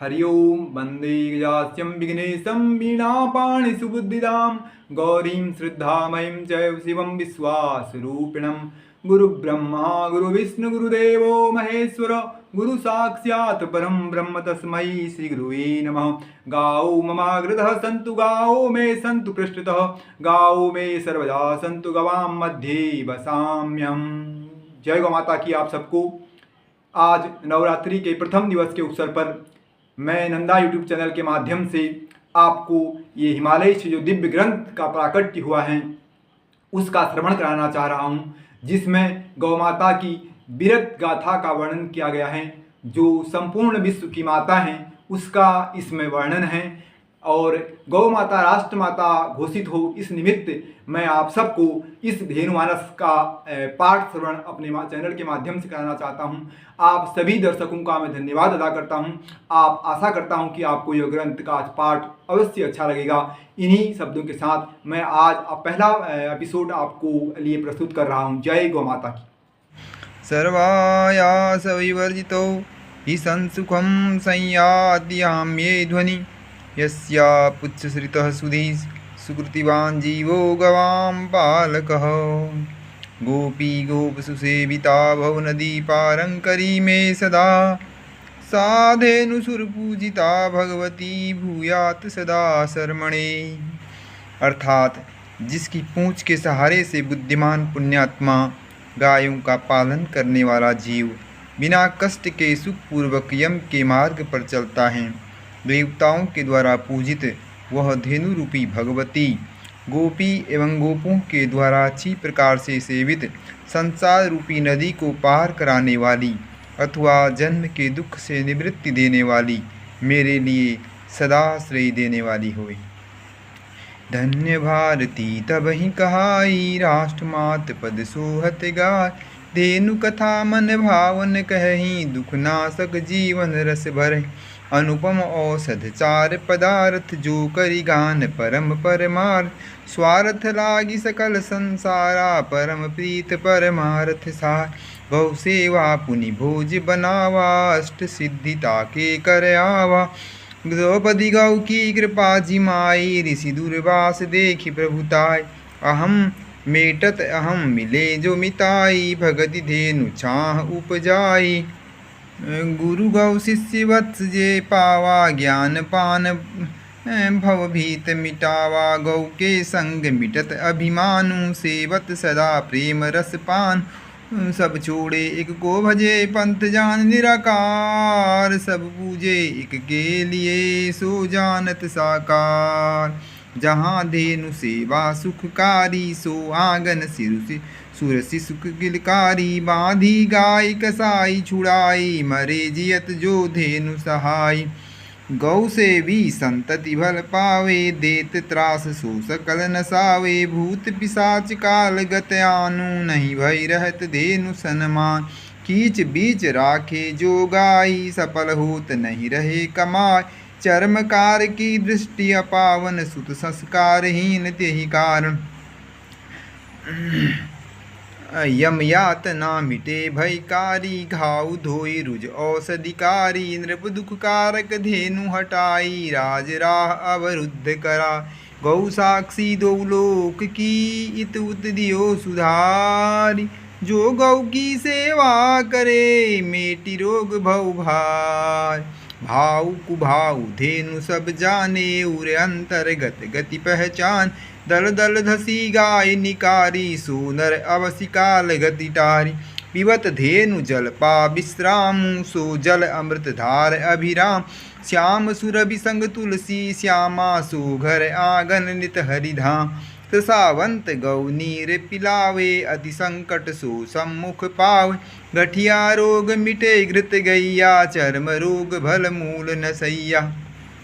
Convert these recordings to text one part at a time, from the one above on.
हरि ओं वन्दे गजास्यं विघ्नेशं वीणापाणिसुबुद्धिदां गौरीं श्रद्धामयीं च शिवं विश्वासरूपिणं गुरुब्रह्मा गुरुविष्णुगुरुदेवो महेश्वर गुरुसाक्षात् परं ब्रह्म तस्मै श्रीगुरुवे नमः। गाओ ममाग्रतः सन्तु गाओ मे सन्तु पृष्ठतः गाओ मे सर्वदा सन्तु गवां मध्ये वसाम्यहम्। जय गौ माता की। आप सबको आज नवरात्रि के प्रथम दिवस के अवसर पर मैं नंदा यूट्यूब चैनल के माध्यम से आपको ये हिमालय से जो दिव्य ग्रंथ का प्राकट्य हुआ है उसका श्रवण कराना चाह रहा हूँ, जिसमें गौ माता की वीरत गाथा का वर्णन किया गया है। जो संपूर्ण विश्व की माता हैं उसका इसमें वर्णन है और गौ माता राष्ट्र माता घोषित हो, इस निमित्त मैं आप सबको इस धेनुमानस का पाठ श्रवण अपने चैनल के माध्यम से कराना चाहता हूं। आप सभी दर्शकों का मैं धन्यवाद अदा करता हूं। आप आशा करता हूं कि आपको यह ग्रंथ का पाठ अवश्य अच्छा लगेगा। इन्हीं शब्दों के साथ मैं आज पहला एपिसोड आपको लिए प्रस्तुत कर रहा हूं। जय गौ माता की। सर्वायास विवर्जितो हि संसुखं संयात्याम्ये ध्वनि यस्या पुच्छश्रितः सुधीः सुकृतिवान् जीवो गवां पालकः। गोपी गोपसुसेविता भवनदी पारङ्करी मे सदा साधेनुसुरपूजिता भगवती भूयात् सदा शर्मणे। अर्थात जिसकी पूंछ के सहारे से बुद्धिमान पुण्यात्मा गायों का पालन करने वाला जीव बिना कष्ट के सुखपूर्वक यम के मार्ग पर चलता है, देवताओं के द्वारा पूजित वह धेनु रूपी भगवती गोपी एवं गोपों के द्वारा अच्छी प्रकार से सेवित संसार रूपी नदी को पार कराने वाली अथवा जन्म के दुख से निवृत्ति देने वाली मेरे लिए सदा श्रेय देने वाली होवे। धन्य भारती तब ही कहाई राष्ट्रमात पद सोहत गाय। धेनु कथा मन भावन कहि दुख नाशक जीवन रस भर। अनुपम औषध चार पदार्थ जो करि गान परम परमार्थ। स्वार्थ लागी सकल संसारा परम प्रीत परमार्थ सार। गौ सेवा पुनि भोज बनावा अष्ट सिद्धि ताके कर आवा। द्रौपदी गौ की कृपा जिमाई ऋषि दुर्वास देखि प्रभुताय। अहम मेटत अहम मिले जो मिताई भगति धेनु छाह उपजाई। गुरु गौ शिष्य वत्स जे पावा ज्ञान पान भव भीत मिटावा। गौ के संग मिटत अभिमानु सेवत सदा प्रेम रस पान। सब छोड़े एक को भजे पंथ जान निराकार। सब पूजे एक के लिए सो जानत साकार। जहाँ धेनु सेवा सुखकारी सो आंगन सिरु सुरसि सुख गिलकारी। बांधी गाय कसाई छुड़ाई मरे जियत जो धेनु सहाय। गौ से भी संतति भल पावे देत त्रास सो सकल नसावे। भूत पिशाच काल गत आनु नहीं भय रहत धेनु सनमान। कीच बीच राखे जो गाई सफल होत नहीं रहे कमाय। चर्मकार की दृष्टि अपावन सुत संस्कारहीन तेहि कारण। यम यातना मिटे भयकारी घाव धोई रुज औषधिकारी। नृप दुख कारक धेनु हटाई राज राह अवरुद्ध करा। गौ साक्षी दो लोक की इत उत दियो सुधारी। जो गौ की सेवा करे मेटी रोग भव भार। भाव कुभाव धेनु सब जाने उर अंतर्गत गति पहचान। दल दल धसी गाय निकारी सोनर अवसिकाल गति टारी। पिबत धेनु जल पा विश्रामु सो जल अमृत धार अभिराम। श्याम सुरभि संग तुलसी श्यामा सो घर आंगन नित हरिधाम। सावंत गौ नीर पिलावे अति संकट सो सम्मुख पावे। गठिया रोग मिटे घृत गैया चर्म रोग भल मूल नसैया।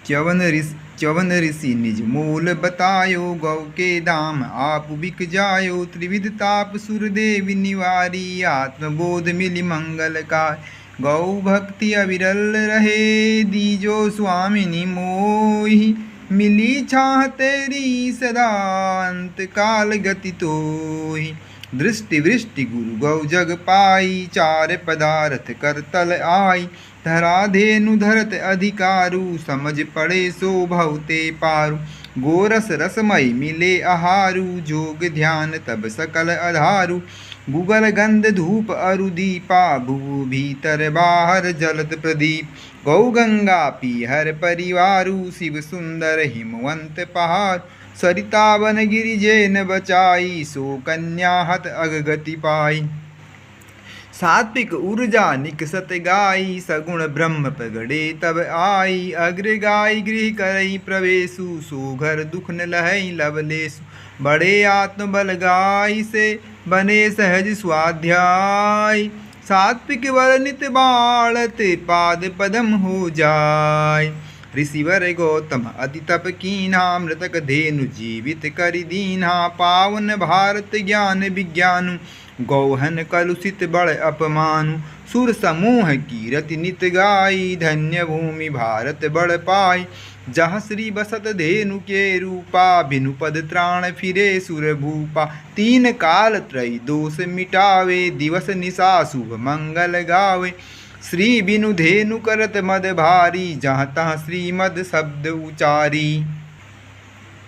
च्यवन ऋषि निज मूल बतायो गौ के दाम आप बिक जायो। त्रिविध ताप सुर देवी निवारी आत्मबोध मिली मंगल का। गौ भक्ति अविरल रहे दीजो स्वामिनी मोहि। मिली छाह तेरी सदा अंत काल गति तोहि। दृष्टि वृष्टि गुरु गौ जग पाई, चार पदार्थ कर तल आई। धरा धेनु धरत अधिकारु, समझ पड़े सो भवते पारु। गोरस रसमय मिले आहारु, जोग ध्यान तब सकल आधारु। गुगल गंध धूप अरु दीपा, भू भीतर बाहर जलत प्रदीप। गौ गंगा पीहर परिवारु, शिव सुंदर हिमवंत पहाड़। सरिता वन गिरिजेन बचाई, सो कन्या हत अगगति पाई। सात्विक ऊर्जा निकसत गाई, सगुण ब्रह्म प्रगड़े तब आई। अग्र गाय गृह करई प्रवेशु, सो घर दुख न लहई लवलेसु। बड़े आत्मबल गाय से बने सहज स्वाध्याय। सात्विक वर नित बाढ़त, पाद पदम हो जाय। ऋषिवर गौतम अति तप कीन्हा, मृतक धेनु जीवित करि दीन्हा। पावन भारत ज्ञान विज्ञानु, गौहन कलुषित बड़ अपमानु। सुर समूह कीरति नित गाई, धन्य भूमि भारत बड़ पाई। जहाँ श्री बसत धेनु के रूपा, बिनु पद त्राण फिरे सुर भूपा। तीन काल त्रय दोष मिटावे, दिवस निशा शुभ मंगल गावे। श्री बिनु धेनु करत मद भारी, जहाँ तहाँ श्रीमद शब्द उचारी।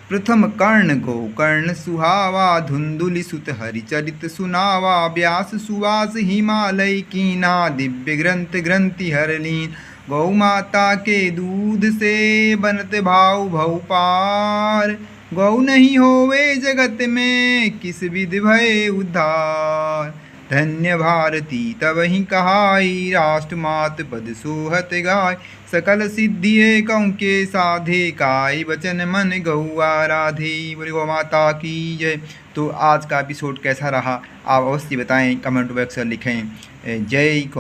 प्रथम कर्ण गो कर्ण सुहावा, धुंधुलि सुत हरिचरित सुनावा। व्यास सुवास हिमालय कीना, दिव्य ग्रंथ ग्रंथि हर लीन। गौ माता के दूध से बनत भाव भव पार, गौ नहीं होवे जगत में किस विधि भय उद्धार। धन्य भारती तब ही कहाई, राष्ट्रमात पद सोहत गाय। सकल सिद्धि कौं के साधे, काय वचन मन गौआ राधे। बोले गौ माता की जय। तो आज का एपिसोड कैसा रहा आप अवश्य बताएं, कमेंट बॉक्स में लिखें। जय गौ।